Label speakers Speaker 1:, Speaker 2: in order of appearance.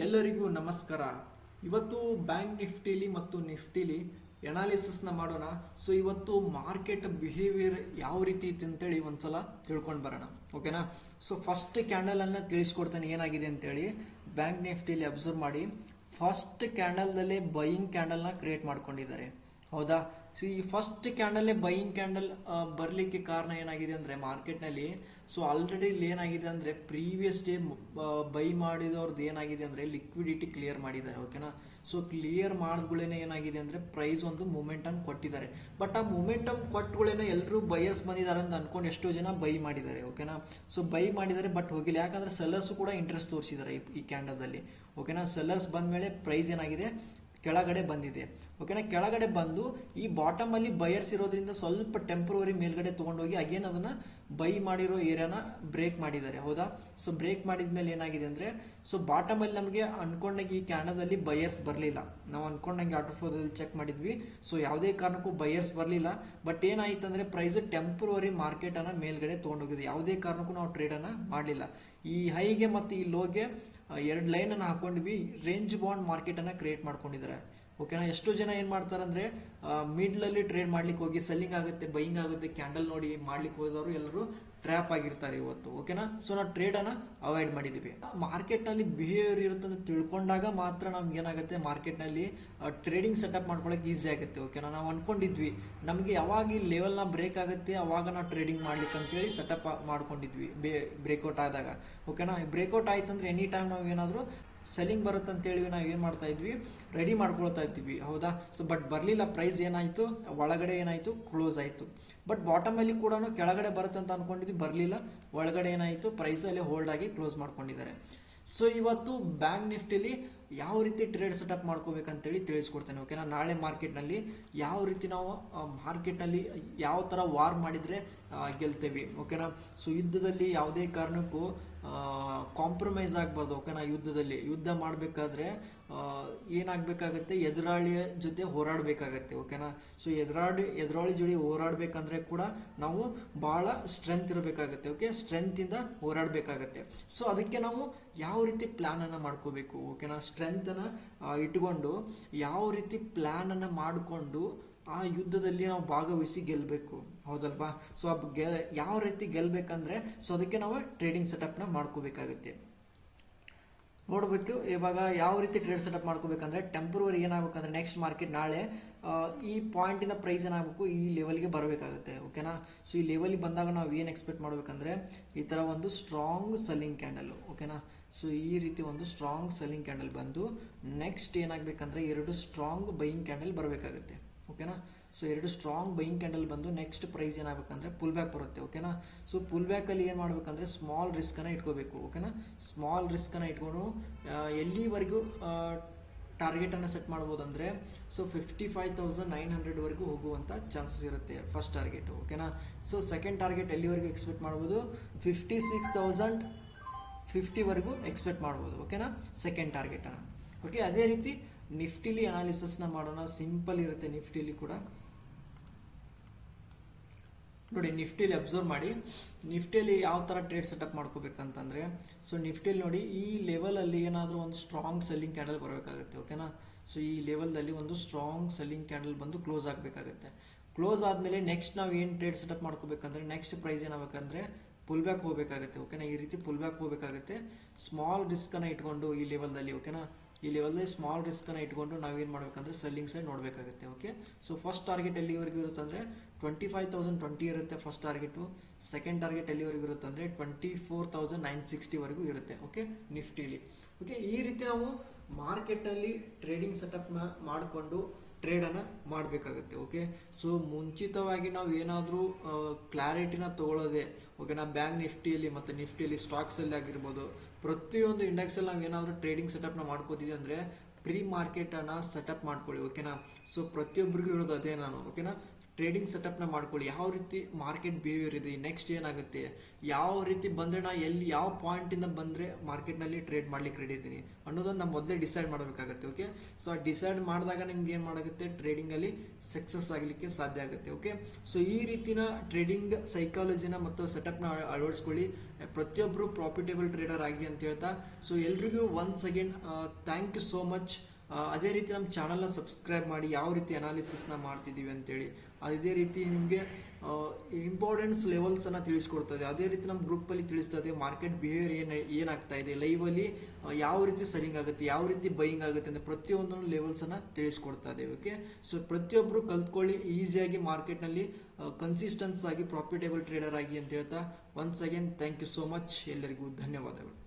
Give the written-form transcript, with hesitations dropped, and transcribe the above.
Speaker 1: ಎಲ್ಲರಿಗೂ ನಮಸ್ಕಾರ. ಇವತ್ತು ಬ್ಯಾಂಕ್ ನಿಫ್ಟಿಲಿ ಮತ್ತು ನಿಫ್ಟಿಲಿ ಎನಾಲಿಸಿಸ್ನ ಮಾಡೋಣ. ಸೊ ಇವತ್ತು ಮಾರ್ಕೆಟ್ ಬಿಹೇವಿಯರ್ ಯಾವ ರೀತಿ ಇತ್ತು ಅಂತೇಳಿ ಒಂದ್ಸಲ ತಿಳ್ಕೊಂಡು ಬರೋಣ, ಓಕೆನಾ. ಸೊ ಫಸ್ಟ್ ಕ್ಯಾಂಡಲ್ ಅನ್ನ ತಿಳಿಸ್ಕೊಡ್ತೇನೆ ಏನಾಗಿದೆ ಅಂತೇಳಿ. ಬ್ಯಾಂಕ್ ನಿಫ್ಟಿಲಿ ಅಬ್ಸರ್ವ್ ಮಾಡಿ, ಫಸ್ಟ್ ಕ್ಯಾಂಡಲ್ದಲ್ಲೇ ಬೈಯಿಂಗ್ ಕ್ಯಾಂಡಲ್ನ ಕ್ರಿಯೇಟ್ ಮಾಡ್ಕೊಂಡಿದ್ದಾರೆ, ಹೌದಾ. ಸೊ ಈ ಫಸ್ಟ್ ಕ್ಯಾಂಡಲ್ ಬೈಯಿಂಗ್ ಕ್ಯಾಂಡಲ್ ಬರ್ಲಿಕ್ಕೆ ಕಾರಣ ಏನಾಗಿದೆ ಅಂದ್ರೆ ಮಾರ್ಕೆಟ್ನಲ್ಲಿ, ಸೊ ಆಲ್ರೆಡಿ ಇಲ್ಲಿ ಏನಾಗಿದೆ ಅಂದ್ರೆ ಪ್ರೀವಿಯಸ್ ಡೇ ಬೈ ಮಾಡಿದವ್ರದ್ದು ಏನಾಗಿದೆ ಅಂದ್ರೆ ಲಿಕ್ವಿಡಿಟಿ ಕ್ಲಿಯರ್ ಮಾಡಿದ್ದಾರೆ, ಓಕೆನಾ. ಸೊ ಕ್ಲಿಯರ್ ಮಾಡಿದ್ಗಳೇನೆ ಏನಾಗಿದೆ ಅಂದ್ರೆ ಪ್ರೈಸ್ ಒಂದು ಮೊಮೆಂಟಮ್ ಕೊಟ್ಟಿದ್ದಾರೆ. ಬಟ್ ಆ ಮೊಮೆಂಟಮ್ ಕೊಟ್ಟಗಳೇನೆ ಎಲ್ಲರೂ ಬಯರ್ಸ್ ಬಂದಿದ್ದಾರೆ ಅಂತ ಅನ್ಕೊಂಡು ಎಷ್ಟೋ ಜನ ಬೈ ಮಾಡಿದ್ದಾರೆ, ಓಕೆನಾ. ಸೊ ಬೈ ಮಾಡಿದ್ದಾರೆ ಬಟ್ ಹೋಗಿಲ್ಲ, ಯಾಕಂದ್ರೆ ಸೆಲ್ಲರ್ಸ್ ಕೂಡ ಇಂಟ್ರೆಸ್ಟ್ ತೋರಿಸಿದ್ದಾರೆ ಈ ಕ್ಯಾಂಡಲ್ದಲ್ಲಿ, ಓಕೆನಾ. ಸೆಲ್ಲರ್ಸ್ ಬಂದ್ಮೇಲೆ ಪ್ರೈಸ್ ಏನಾಗಿದೆ ಕೆಳಗಡೆ ಬಂದಿದೆ, ಓಕೆನಾ. ಕೆಳಗಡೆ ಬಂದು ಈ ಬಾಟಮ್ ಅಲ್ಲಿ ಬಯರ್ಸ್ ಇರೋದ್ರಿಂದ ಸ್ವಲ್ಪ ಟೆಂಪ್ರವರಿ ಮೇಲ್ಗಡೆ ತಗೊಂಡೋಗಿ ಅಗೇನ್ ಅದನ್ನ ಬೈ ಮಾಡಿರೋ ಏರಿಯಾನ ಬ್ರೇಕ್ ಮಾಡಿದ್ದಾರೆ, ಹೌದಾ. ಸೊ ಬ್ರೇಕ್ ಮಾಡಿದ್ಮೇಲೆ ಏನಾಗಿದೆ ಅಂದ್ರೆ, ಸೊ ಬಾಟಮ್ ಅಲ್ಲಿ ನಮಗೆ ಅನ್ಕೊಂಡಾಗ ಈ ಕ್ಯಾಂಡಲ್ದಲ್ಲಿ ಬಯರ್ಸ್ ಬರಲಿಲ್ಲ. ನಾವು ಅನ್ಕೊಂಡಂಗೆ ಆರ್ಡರ್ ಫ್ಲೋದಲ್ಲಿ ಚೆಕ್ ಮಾಡಿದ್ವಿ, ಸೊ ಯಾವುದೇ ಕಾರಣಕ್ಕೂ ಬಯರ್ಸ್ ಬರಲಿಲ್ಲ. ಬಟ್ ಏನಾಯ್ತು ಅಂದ್ರೆ ಪ್ರೈಸ್ ಟೆಂಪ್ರವರಿ ಮಾರ್ಕೆಟ್ ಅನ್ನ ಮೇಲ್ಗಡೆ ತಗೊಂಡೋಗಿದೆ, ಯಾವುದೇ ಕಾರಣಕ್ಕೂ ನಾವು ಟ್ರೇಡ್ ಅನ್ನ ಮಾಡಲಿಲ್ಲ. ಈ ಹೈಗೆ ಮತ್ತು ಈ ಲೋಗೆ ಎರಡು ಲೈನ್ ಅನ್ನು ಹಾಕೊಂಡ್ವಿ, ರೇಂಜ್ ಬಾಂಡ್ ಮಾರ್ಕೆಟ್ ಅನ್ನ ಕ್ರಿಯೇಟ್ ಮಾಡ್ಕೊಂಡಿದ್ದಾರೆ, ಓಕೆನಾ. ಎಷ್ಟೋ ಜನ ಏನ್ ಮಾಡ್ತಾರೆ ಅಂದ್ರೆ ಮಿಡ್ಲ್ ಅಲ್ಲಿ ಟ್ರೇಡ್ ಮಾಡ್ಲಿಕ್ಕೆ ಹೋಗಿ ಸೆಲ್ಲಿಂಗ್ ಆಗುತ್ತೆ ಬೈಯಿಂಗ್ ಆಗುತ್ತೆ ಕ್ಯಾಂಡಲ್ ನೋಡಿ ಮಾಡ್ಲಿಕ್ಕೆ ಹೋದವರು ಎಲ್ಲರೂ ಟ್ರ್ಯಾಪ್ ಆಗಿರ್ತಾರೆ ಇವತ್ತು, ಓಕೆನಾ. ಸೊ ನಾವು ಟ್ರೇಡ್ ಅನ್ನ ಅವಾಯ್ಡ್ ಮಾಡಿದೀವಿ. ಮಾರ್ಕೆಟ್ ನಲ್ಲಿ ಬಿಹೇವಿಯರ್ ಇರುತ್ತೆ ಅಂತ ತಿಳ್ಕೊಂಡಾಗ ಮಾತ್ರ ನಮ್ಗೆ ಏನಾಗುತ್ತೆ ಮಾರ್ಕೆಟ್ ನಲ್ಲಿ ಟ್ರೇಡಿಂಗ್ ಸೆಟಪ್ ಮಾಡ್ಕೊಳಕ್ ಈಸಿ ಆಗುತ್ತೆ, ಓಕೆನಾ. ನಾವು ಅನ್ಕೊಂಡಿದ್ವಿ ನಮಗೆ ಯಾವಾಗ ಈ ಲೆವೆಲ್ ನ ಬ್ರೇಕ್ ಆಗುತ್ತೆ ಅವಾಗ ನಾವು ಟ್ರೇಡಿಂಗ್ ಮಾಡ್ಲಿಕ್ಕೆ ಅಂತೇಳಿ ಸೆಟಪ್ ಮಾಡ್ಕೊಂಡಿದ್ವಿ ಬ್ರೇಕ್ಔಟ್ ಆದಾಗ, ಓಕೆನಾ. ಬ್ರೇಕ್ಔಟ್ ಆಯ್ತು ಅಂದ್ರೆ ಎನಿ ಟೈಮ್ ನಾವು ಏನಾದ್ರು ಸೆಲ್ಲಿಂಗ್ ಬರುತ್ತೆ ಅಂತೇಳಿ ನಾವು ಏನ್ ಮಾಡ್ತಾ ಇದ್ವಿ, ರೆಡಿ ಮಾಡ್ಕೊಳ್ತಾ ಇದ್ವಿ, ಹೌದಾ. ಸೊ ಬಟ್ ಬರ್ಲಿಲ್ಲ, ಪ್ರೈಸ್ ಏನಾಯ್ತು ಒಳಗಡೆ ಏನಾಯ್ತು ಕ್ಲೋಸ್ ಆಯ್ತು. ಬಟ್ ಬಾಟಮ್ ಅಲ್ಲಿ ಕೂಡ ಕೆಳಗಡೆ ಬರುತ್ತೆ ಅಂತ ಅನ್ಕೊಂಡಿದ್ವಿ, ಬರ್ಲಿಲ್ಲ, ಒಳಗಡೆ ಏನಾಯ್ತು ಪ್ರೈಸ್ ಅಲ್ಲಿ ಹೋಲ್ಡ್ ಆಗಿ ಕ್ಲೋಸ್ ಮಾಡ್ಕೊಂಡಿದ್ದಾರೆ. ಸೊ ಇವತ್ತು ಬ್ಯಾಂಕ್ ನಿಫ್ಟಿಲಿ ಯಾವ ರೀತಿ ಟ್ರೇಡ್ ಸೆಟಪ್ ಮಾಡ್ಕೋಬೇಕಂತೇಳಿ ತಿಳಿಸ್ಕೊಡ್ತೇನೆ, ಓಕೆನಾ. ನಾಳೆ ಮಾರ್ಕೆಟ್ನಲ್ಲಿ ಯಾವ ರೀತಿ ನಾವು ಮಾರ್ಕೆಟ್ನಲ್ಲಿ ಯಾವ ಥರ ವಾರ್ ಮಾಡಿದರೆ ಗೆಲ್ತೇವೆ, ಓಕೆನಾ. ಸೊ ಯುದ್ಧದಲ್ಲಿ ಯಾವುದೇ ಕಾರಣಕ್ಕೂ ಕಾಂಪ್ರಮೈಸ್ ಆಗ್ಬಾರ್ದು, ಓಕೆನಾ. ಯುದ್ಧ ಮಾಡಬೇಕಾದ್ರೆ ಏನಾಗಬೇಕಾಗತ್ತೆ, ಎದುರಾಳಿಯ ಜೊತೆ ಹೋರಾಡಬೇಕಾಗತ್ತೆ, ಓಕೆನಾ. ಸೊ ಎದುರಾಳಿ ಜೊತೆ ಹೋರಾಡಬೇಕಂದ್ರೆ ಕೂಡ ನಾವು ಬಹಳ ಸ್ಟ್ರೆಂತ್ ಇರಬೇಕಾಗತ್ತೆ, ಓಕೆ. ಸ್ಟ್ರೆಂತ್ ಇಂದ ಹೋರಾಡಬೇಕಾಗತ್ತೆ. ಸೊ ಅದಕ್ಕೆ ನಾವು ಯಾವ ರೀತಿ ಪ್ಲಾನ್ ಅನ್ನ ಮಾಡ್ಕೋಬೇಕು, ಓಕೆನಾ. ಸ್ಟ್ರೆಂತ್ ಅನ್ನ ಇಟ್ಕೊಂಡು ಯಾವ ರೀತಿ ಪ್ಲಾನ್ ಅನ್ನ ಮಾಡಿಕೊಂಡು ಆ ಯುದ್ಧದಲ್ಲಿ ನಾವು ಭಾಗವಹಿಸಿ ಗೆಲ್ಬೇಕು, ಹೌದಲ್ವಾ. ಸೊ ಯಾವ ರೀತಿ ಗೆಲ್ಬೇಕಂದ್ರೆ, ಸೊ ಅದಕ್ಕೆ ನಾವು ಟ್ರೇಡಿಂಗ್ ಸೆಟಪ್ ನ ಮಾಡ್ಕೋಬೇಕಾಗುತ್ತೆ. ನೋಡ್ಬೇಕು ಇವಾಗ ಯಾವ ರೀತಿ ಟ್ರೇಡ್ ಸೆಟಪ್ ಮಾಡ್ಕೋಬೇಕಂದ್ರೆ, ಟೆಂಪ್ರವರಿ ಏನಾಗಬೇಕಂದ್ರೆ ನೆಕ್ಸ್ಟ್ ಮಾರ್ಕೆಟ್ ನಾಳೆ ಈ ಪಾಯಿಂಟ್ ಇಂದ ಪ್ರೈಸ್ ಏನಾಗಬೇಕು ಈ ಲೆವೆಲ್ಗೆ ಬರಬೇಕಾಗುತ್ತೆ, ಓಕೆನಾ. ಸೊ ಈ ಲೆವೆಲ್ ಬಂದಾಗ ನಾವು ಏನ್ ಎಕ್ಸ್ಪೆಕ್ಟ್ ಮಾಡ್ಬೇಕಂದ್ರೆ ಈ ತರ ಒಂದು ಸ್ಟ್ರಾಂಗ್ ಸೆಲ್ಲಿಂಗ್ ಕ್ಯಾಂಡಲ್, ಓಕೆನಾ. ಸೊ ಈ ರೀತಿ ಒಂದು ಸ್ಟ್ರಾಂಗ್ ಸೆಲ್ಲಿಂಗ್ ಕ್ಯಾಂಡಲ್ ಬಂದು ನೆಕ್ಸ್ಟ್ ಏನಾಗಬೇಕಂದ್ರೆ ಎರಡು ಸ್ಟ್ರಾಂಗ್ ಬೈಯಿಂಗ್ ಕ್ಯಾಂಡಲ್ ಬರಬೇಕಾಗುತ್ತೆ, ಓಕೆನಾ. ಸೊ ಎರಡು ಸ್ಟ್ರಾಂಗ್ ಬೈಯಿಂಗ್ ಕ್ಯಾಂಡಲ್ ಬಂದು ನೆಕ್ಸ್ಟ್ ಪ್ರೈಸ್ ಏನಾಗಬೇಕಂದ್ರೆ ಪುಲ್ ಬ್ಯಾಕ್ ಬರುತ್ತೆ, ಓಕೆನಾ. ಸೊ ಪುಲ್ ಬ್ಯಾಕ್ ಅಲ್ಲಿ ಏನ್ ಮಾಡ್ಬೇಕಂದ್ರೆ ಸ್ಮಾಲ್ ರಿಸ್ಕ್ ಅನ್ನ ಇಟ್ಕೋಬೇಕು, ಓಕೆನಾ. ಸ್ಮಾಲ್ ರಿಸ್ಕ್ ಅನ್ನ ಇಟ್ಕೊಂಡು ಎಲ್ಲಿವರೆಗೂ ಟಾರ್ಗೆಟ್ ಅನ್ನ ಸೆಟ್ ಮಾಡಬಹುದು ಅಂದ್ರೆ, ಸೊ 55,900 ವರೆಗೂ ಹೋಗುವಂತ ಚಾನ್ಸಸ್ ಇರುತ್ತೆ ಫಸ್ಟ್ ಟಾರ್ಗೆಟ್, ಓಕೆನಾ. ಸೊ ಸೆಕೆಂಡ್ ಟಾರ್ಗೆಟ್ ಎಲ್ಲಿವರೆಗೂ ಎಕ್ಸ್ಪೆಕ್ಟ್ ಮಾಡಬಹುದು, 56,050 ವರೆಗೂ ಎಕ್ಸ್ಪೆಕ್ಟ್ ಮಾಡಬಹುದು, ಓಕೆನಾ. ಸೆಕೆಂಡ್ ಟಾರ್ಗೆಟ್ ಅನ್ನ, ಓಕೆ. ಅದೇ ರೀತಿ ನಿಫ್ಟಿಲಿ ಅನಾಲಿಸಿಸ್ ನ ಮಾಡೋಣ, ಸಿಂಪಲ್ ಇರುತ್ತೆ ನಿಫ್ಟಿಲಿ ಕೂಡ. ನೋಡಿ ನಿಫ್ಟಿಲಿ ಅಬ್ಸರ್ವ್ ಮಾಡಿ, ನಿಫ್ಟಿಲಿ ಯಾವ ತರ ಟ್ರೇಡ್ ಸೆಟಪ್ ಮಾಡ್ಕೋಬೇಕಂತಂದ್ರೆ, ಸೊ ನಿಫ್ಟಿಲಿ ನೋಡಿ ಈ ಲೆವೆಲ್ ಅಲ್ಲಿ ಏನಾದ್ರೂ ಒಂದು ಸ್ಟ್ರಾಂಗ್ ಸೆಲ್ಲಿಂಗ್ ಕ್ಯಾಂಡಲ್ ಬರಬೇಕಾಗುತ್ತೆ, ಓಕೆನಾ. ಸೊ ಈ ಲೆವೆಲ್ ದಲ್ಲಿ ಒಂದು ಸ್ಟ್ರಾಂಗ್ ಸೆಲ್ಲಿಂಗ್ ಕ್ಯಾಂಡಲ್ ಬಂದು ಕ್ಲೋಸ್ ಆಗಬೇಕಾಗುತ್ತೆ. ಕ್ಲೋಸ್ ಆದ್ಮೇಲೆ ನೆಕ್ಸ್ಟ್ ನಾವು ಏನ್ ಟ್ರೇಡ್ ಸೆಟಪ್ ಮಾಡ್ಕೋಬೇಕಂದ್ರೆ ನೆಕ್ಸ್ಟ್ ಪ್ರೈಸ್ ಏನಾಗಬೇಕಂದ್ರೆ ಪುಲ್ ಬ್ಯಾಕ್ ಹೋಗಬೇಕಾಗುತ್ತೆ, ಓಕೆನಾ. ಈ ರೀತಿ ಪುಲ್ ಬ್ಯಾಕ್ ಹೋಗಬೇಕಾಗುತ್ತೆ. ಸ್ಮಾಲ್ ರಿಸ್ಕ್ ಅನ್ನ ಇಟ್ಕೊಂಡು ಈ ಲೆವೆಲ್ ದಲ್ಲಿ, ಓಕೆನಾ. ಈ ಲೆವೆಲ್ ಸ್ಮಾಲ್ ರಿಸ್ಕ್ ಅನ್ನ ಇಟ್ಕೊಂಡು ನಾವೇನ್ ಮಾಡ್ಬೇಕಂದ್ರೆ ಸೆಲ್ಲಿಂಗ್ ಸೈಡ್ ನೋಡ್ಬೇಕಾಗುತ್ತೆ, ಓಕೆ. ಸೊ ಫಸ್ಟ್ ಟಾರ್ಗೆಟ್ ಎಲ್ಲಿವರೆಗೂ ಇರುತ್ತೆ ಅಂದ್ರೆ 25,020 ಇರುತ್ತೆ ಫಸ್ಟ್ ಟಾರ್ಗೆಟ್. ಸೆಕೆಂಡ್ ಟಾರ್ಗೆಟ್ ಎಲ್ಲಿವರೆಗೂ ಇರುತ್ತೆ ಅಂದ್ರೆ 24,960 ವರೆಗೂ ಇರುತ್ತೆ, ಓಕೆ, ನಿಫ್ಟಿಲಿ, ಓಕೆ. ಈ ರೀತಿ ನಾವು ಮಾರ್ಕೆಟ್ ಅಲ್ಲಿ ಟ್ರೇಡಿಂಗ್ ಸೆಟಪ್ ಮಾಡಿಕೊಂಡು ಟ್ರೇಡ್ ಅನ್ನ ಮಾಡಬೇಕಾಗುತ್ತೆ, ಓಕೆ. ಸೊ ಮುಂಚಿತವಾಗಿ ನಾವು ಏನಾದ್ರೂ ಕ್ಲಾರಿಟಿನ ತಗೊಳ್ಳೋದೆ, ಓಕೆನಾ. ಬ್ಯಾಂಕ್ ನಿಫ್ಟಿಯಲ್ಲಿ ಮತ್ತೆ ನಿಫ್ಟಿಯಲ್ಲಿ ಸ್ಟಾಕ್ಸ್ ಅಲ್ಲಿ ಆಗಿರ್ಬೋದು, ಪ್ರತಿಯೊಂದು ಇಂಡೆಕ್ಸ್ ಅಲ್ಲಿ ನಾವು ಏನಾದ್ರೂ ಟ್ರೇಡಿಂಗ್ ಸೆಟಪ್ ನ ಮಾಡ್ಕೋತಿದ್ವಿ ಅಂದ್ರೆ ಪ್ರೀ ಮಾರ್ಕೆಟ್ ಅನ್ನ ಸೆಟಪ್ ಮಾಡ್ಕೊಳ್ಳಿ, ಓಕೆನಾ. ಸೊ ಪ್ರತಿಯೊಬ್ಬರಿಗೂ ಹೇಳೋದು ಅದೇ ನಾನು, ಓಕೆನಾ. ಟ್ರೇಡಿಂಗ್ ಸೆಟಪ್ನ ಮಾಡ್ಕೊಳ್ಳಿ. ಯಾವ ರೀತಿ ಮಾರ್ಕೆಟ್ ಬಿಹೇವಿಯರ್ ಇದೆ, ನೆಕ್ಸ್ಟ್ ಏನಾಗುತ್ತೆ, ಯಾವ ರೀತಿ ಬಂದರೆ ನಾ ಎಲ್ಲಿ ಯಾವ ಪಾಯಿಂಟಿಂದ ಬಂದರೆ ಮಾರ್ಕೆಟ್ನಲ್ಲಿ ಟ್ರೇಡ್ ಮಾಡ್ಲಿಕ್ಕೆ ರೆಡಿ ಇದ್ದೀನಿ ಅನ್ನೋದನ್ನು ನಾವು ಮೊದಲೇ ಡಿಸೈಡ್ ಮಾಡಬೇಕಾಗುತ್ತೆ. ಓಕೆ, ಸೊ ಆ ಡಿಸೈಡ್ ಮಾಡಿದಾಗ ನಿಮ್ಗೆ ಏನು ಮಾಡಾಗುತ್ತೆ, ಟ್ರೇಡಿಂಗಲ್ಲಿ ಸಕ್ಸಸ್ ಆಗಲಿಕ್ಕೆ ಸಾಧ್ಯ ಆಗುತ್ತೆ. ಓಕೆ, ಸೊ ಈ ರೀತಿನ ಟ್ರೇಡಿಂಗ್ ಸೈಕಾಲಜಿನ ಮತ್ತು ಸೆಟಪ್ನ ಅಳವಡಿಸ್ಕೊಳ್ಳಿ. ಪ್ರತಿಯೊಬ್ಬರು ಪ್ರಾಫಿಟೇಬಲ್ ಟ್ರೇಡರ್ ಆಗಿ ಅಂತ ಹೇಳ್ತಾ, ಸೊ ಎಲ್ರಿಗೂ once again thank you so much. ಅದೇ ರೀತಿ ನಮ್ಮ ಚಾನಲ್ನ ಸಬ್ಸ್ಕ್ರೈಬ್ ಮಾಡಿ, ಯಾವ ರೀತಿ ಅನಾಲಿಸಿಸ್ನ ಮಾಡ್ತಿದ್ದೀವಿ ಅಂತೇಳಿ. ಅದೇ ರೀತಿ ನಿಮಗೆ ಇಂಪಾರ್ಟೆನ್ಸ್ ಲೆವೆಲ್ಸನ್ನು ತಿಳಿಸ್ಕೊಡ್ತದೆ. ಅದೇ ರೀತಿ ನಮ್ಮ ಗ್ರೂಪಲ್ಲಿ ತಿಳಿಸ್ತದೆ ಮಾರ್ಕೆಟ್ ಬಿಹೇವಿಯರ್ ಏನಾಗ್ತಾ ಇದೆ, ಲೈವಲ್ಲಿ ಯಾವ ರೀತಿ ಸೆಲ್ಲಿಂಗ್ ಆಗುತ್ತೆ, ಯಾವ ರೀತಿ ಬೈಯಿಂಗ್ ಆಗುತ್ತೆ ಅಂತ ಪ್ರತಿಯೊಂದನ್ನು ಲೆವೆಲ್ಸನ್ನು ತಿಳಿಸ್ಕೊಡ್ತಾ ಇದ್ದೇವೆ. ಓಕೆ, ಸೊ ಪ್ರತಿಯೊಬ್ಬರು ಕಲ್ತ್ಕೊಳ್ಳಿ, ಈಸಿಯಾಗಿ ಮಾರ್ಕೆಟ್ನಲ್ಲಿ ಕನ್ಸಿಸ್ಟೆನ್ಸ್ ಆಗಿ ಪ್ರಾಫಿಟೇಬಲ್ ಟ್ರೇಡರ್ ಆಗಿ ಅಂತ ಹೇಳ್ತಾ once again thank you so much. ಎಲ್ಲರಿಗೂ ಧನ್ಯವಾದಗಳು.